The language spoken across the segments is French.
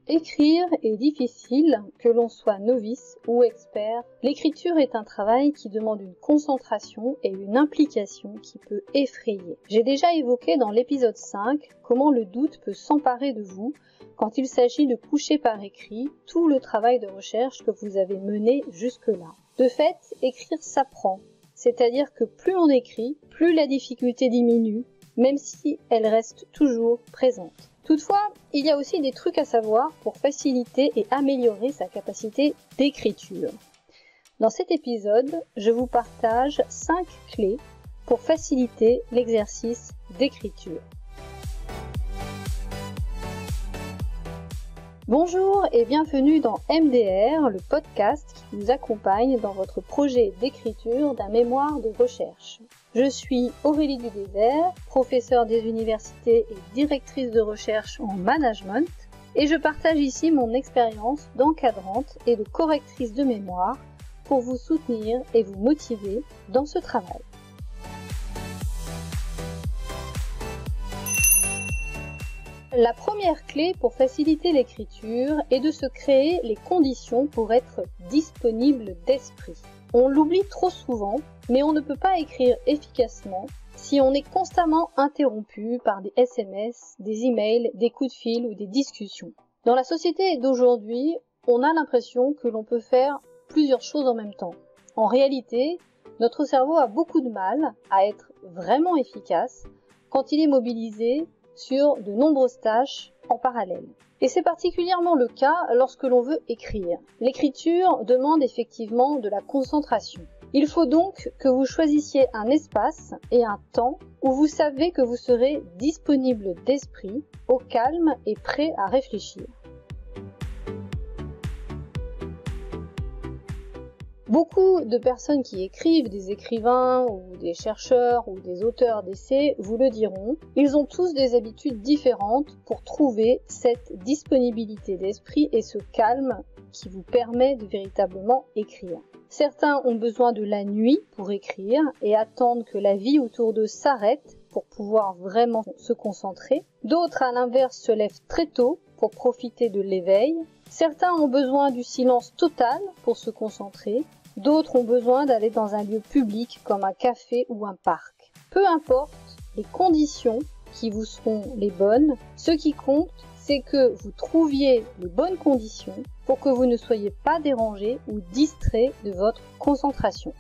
Écrire est difficile, que l'on soit novice ou expert. L'écriture est un travail qui demande une concentration et une implication qui peut effrayer. J'ai déjà évoqué dans l'épisode 5 comment le doute peut s'emparer de vous quand il s'agit de coucher par écrit tout le travail de recherche que vous avez mené jusque-là. De fait, écrire s'apprend, c'est-à-dire que plus on écrit, plus la difficulté diminue, même si elle reste toujours présente. Toutefois, il y a aussi des trucs à savoir pour faciliter et améliorer sa capacité d'écriture. Dans cet épisode, je vous partage 5 clés pour faciliter l'exercice d'écriture. Bonjour et bienvenue dans MDR, le podcast qui vous accompagne dans votre projet d'écriture d'un mémoire de recherche. Je suis Aurélie Dudésert, professeure des universités et directrice de recherche en management, et je partage ici mon expérience d'encadrante et de correctrice de mémoire pour vous soutenir et vous motiver dans ce travail. La première clé pour faciliter l'écriture est de se créer les conditions pour être disponible d'esprit. On l'oublie trop souvent, mais on ne peut pas écrire efficacement si on est constamment interrompu par des SMS, des emails, des coups de fil ou des discussions. Dans la société d'aujourd'hui, on a l'impression que l'on peut faire plusieurs choses en même temps. En réalité, notre cerveau a beaucoup de mal à être vraiment efficace quand il est mobilisé sur de nombreuses tâches en parallèle. Et c'est particulièrement le cas lorsque l'on veut écrire. L'écriture demande effectivement de la concentration. Il faut donc que vous choisissiez un espace et un temps où vous savez que vous serez disponible d'esprit, au calme et prêt à réfléchir. Beaucoup de personnes qui écrivent, des écrivains ou des chercheurs ou des auteurs d'essais vous le diront, ils ont tous des habitudes différentes pour trouver cette disponibilité d'esprit et ce calme qui vous permet de véritablement écrire. Certains ont besoin de la nuit pour écrire et attendent que la vie autour d'eux s'arrête pour pouvoir vraiment se concentrer. D'autres, à l'inverse, se lèvent très tôt pour profiter de l'éveil. Certains ont besoin du silence total pour se concentrer. D'autres ont besoin d'aller dans un lieu public comme un café ou un parc. Peu importe les conditions qui vous seront les bonnes, ce qui compte, c'est que vous trouviez les bonnes conditions pour que vous ne soyez pas dérangé ou distrait de votre concentration.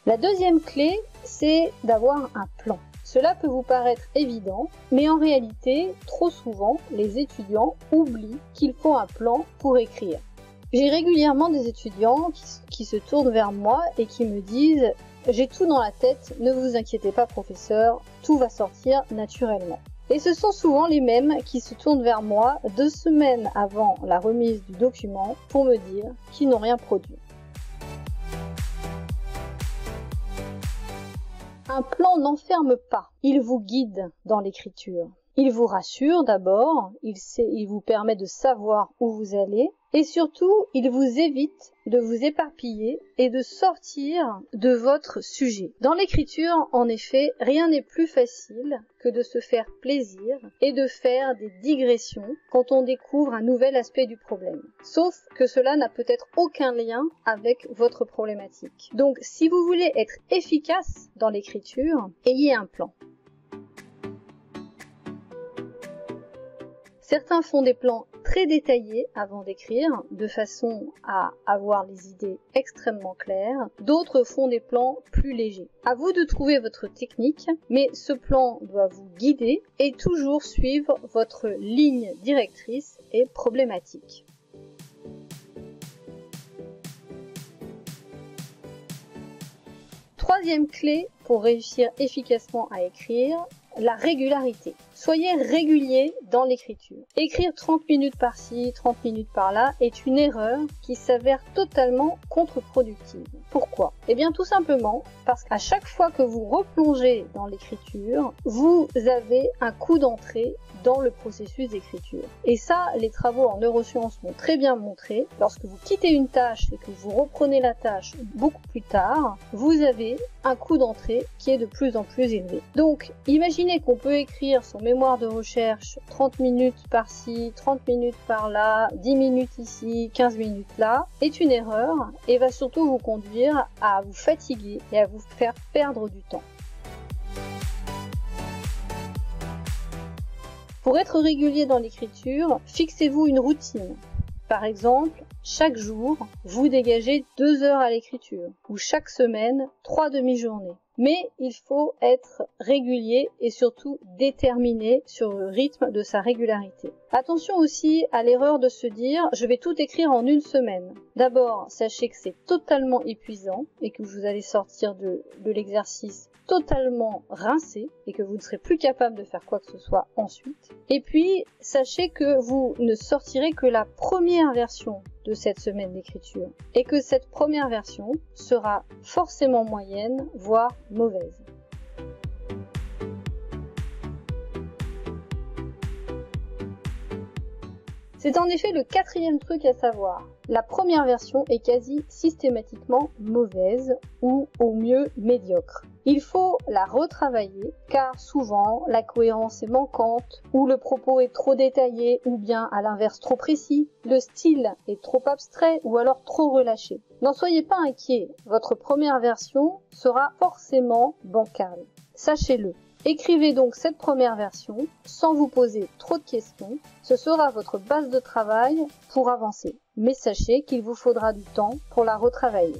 La deuxième clé, c'est d'avoir un plan. Cela peut vous paraître évident, mais en réalité, trop souvent, les étudiants oublient qu'il faut un plan pour écrire. J'ai régulièrement des étudiants qui se tournent vers moi et qui me disent « J'ai tout dans la tête, ne vous inquiétez pas professeur, tout va sortir naturellement ». Et ce sont souvent les mêmes qui se tournent vers moi 2 semaines avant la remise du document pour me dire qu'ils n'ont rien produit. Un plan n'enferme pas, il vous guide dans l'écriture. Il vous rassure d'abord, il vous permet de savoir où vous allez et surtout, il vous évite de vous éparpiller et de sortir de votre sujet. Dans l'écriture, en effet, rien n'est plus facile que de se faire plaisir et de faire des digressions quand on découvre un nouvel aspect du problème. Sauf que cela n'a peut-être aucun lien avec votre problématique. Donc, si vous voulez être efficace dans l'écriture, ayez un plan. Certains font des plans très détaillés avant d'écrire, de façon à avoir les idées extrêmement claires. D'autres font des plans plus légers. À vous de trouver votre technique, mais ce plan doit vous guider et toujours suivre votre ligne directrice et problématique. Troisième clé pour réussir efficacement à écrire, la régularité. Soyez régulier dans l'écriture. Écrire 30 minutes par-ci, 30 minutes par-là est une erreur qui s'avère totalement contre-productive. Pourquoi? Eh bien tout simplement parce qu'à chaque fois que vous replongez dans l'écriture, vous avez un coup d'entrée dans le processus d'écriture. Et ça, les travaux en neurosciences l'ont très bien montré. Lorsque vous quittez une tâche et que vous reprenez la tâche beaucoup plus tard, vous avez un coup d'entrée qui est de plus en plus élevé. Donc, imaginez qu'on peut écrire son mémoire de recherche 30 minutes par-ci, 30 minutes par-là, 10 minutes ici, 15 minutes là, est une erreur et va surtout vous conduire à vous fatiguer et à vous faire perdre du temps. Pour être régulier dans l'écriture, fixez-vous une routine. Par exemple, chaque jour, vous dégagez 2 heures à l'écriture, ou chaque semaine, 3 demi-journées. Mais il faut être régulier et surtout déterminé sur le rythme de sa régularité. Attention aussi à l'erreur de se dire « je vais tout écrire en une semaine ». D'abord, sachez que c'est totalement épuisant et que vous allez sortir de l'exercice totalement rincé et que vous ne serez plus capable de faire quoi que ce soit ensuite. Et puis, sachez que vous ne sortirez que la première version de cette semaine d'écriture et que cette première version sera forcément moyenne, voire mauvaise. C'est en effet le 4e truc à savoir. La première version est quasi systématiquement mauvaise ou au mieux médiocre. Il faut la retravailler car souvent la cohérence est manquante ou le propos est trop détaillé ou bien à l'inverse trop précis, le style est trop abstrait ou alors trop relâché. N'en soyez pas inquiets, votre première version sera forcément bancale. Sachez-le. Écrivez donc cette première version sans vous poser trop de questions. Ce sera votre base de travail pour avancer. Mais sachez qu'il vous faudra du temps pour la retravailler.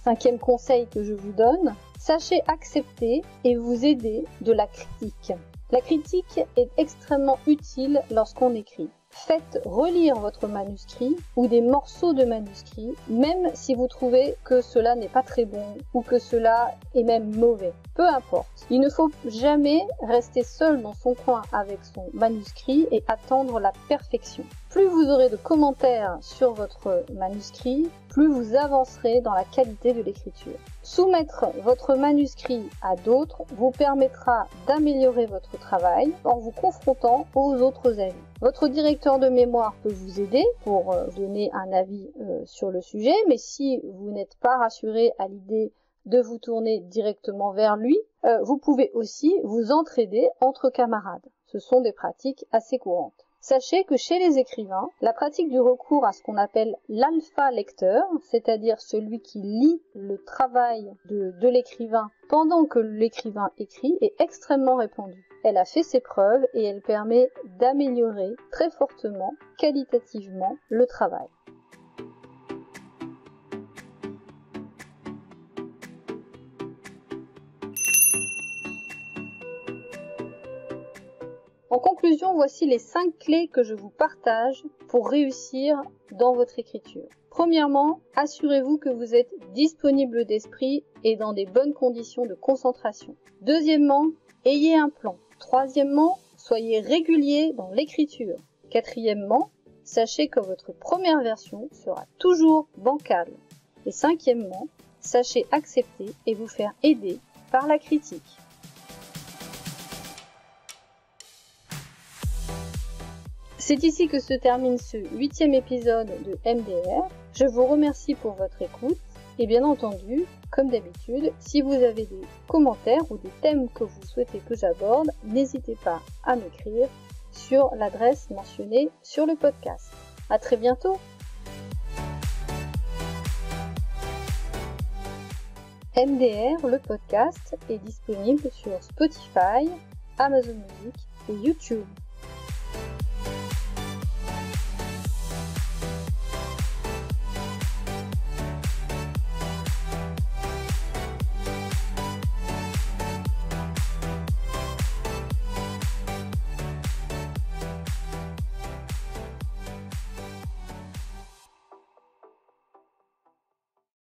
Cinquième conseil que je vous donne, sachez accepter et vous aider de la critique. La critique est extrêmement utile lorsqu'on écrit. Faites relire votre manuscrit ou des morceaux de manuscrit, même si vous trouvez que cela n'est pas très bon ou que cela est même mauvais. Peu importe. Il ne faut jamais rester seul dans son coin avec son manuscrit et attendre la perfection. Plus vous aurez de commentaires sur votre manuscrit, plus vous avancerez dans la qualité de l'écriture. Soumettre votre manuscrit à d'autres vous permettra d'améliorer votre travail en vous confrontant aux autres avis. Votre directeur de mémoire peut vous aider pour donner un avis sur le sujet, mais si vous n'êtes pas rassuré à l'idée de vous tourner directement vers lui, vous pouvez aussi vous entraider entre camarades. Ce sont des pratiques assez courantes. Sachez que chez les écrivains, la pratique du recours à ce qu'on appelle l'alpha lecteur, c'est-à-dire celui qui lit le travail de l'écrivain pendant que l'écrivain écrit, est extrêmement répandue. Elle a fait ses preuves et elle permet d'améliorer très fortement, qualitativement, le travail. En conclusion, voici les 5 clés que je vous partage pour réussir dans votre écriture. Premièrement, assurez-vous que vous êtes disponible d'esprit et dans des bonnes conditions de concentration. Deuxièmement, ayez un plan. Troisièmement, soyez régulier dans l'écriture. Quatrièmement, sachez que votre première version sera toujours bancale. Et cinquièmement, sachez accepter et vous faire aider par la critique. C'est ici que se termine ce 8e épisode de MDR. Je vous remercie pour votre écoute et bien entendu, comme d'habitude, si vous avez des commentaires ou des thèmes que vous souhaitez que j'aborde, n'hésitez pas à m'écrire sur l'adresse mentionnée sur le podcast. À très bientôt! MDR, le podcast, est disponible sur Spotify, Amazon Music et YouTube.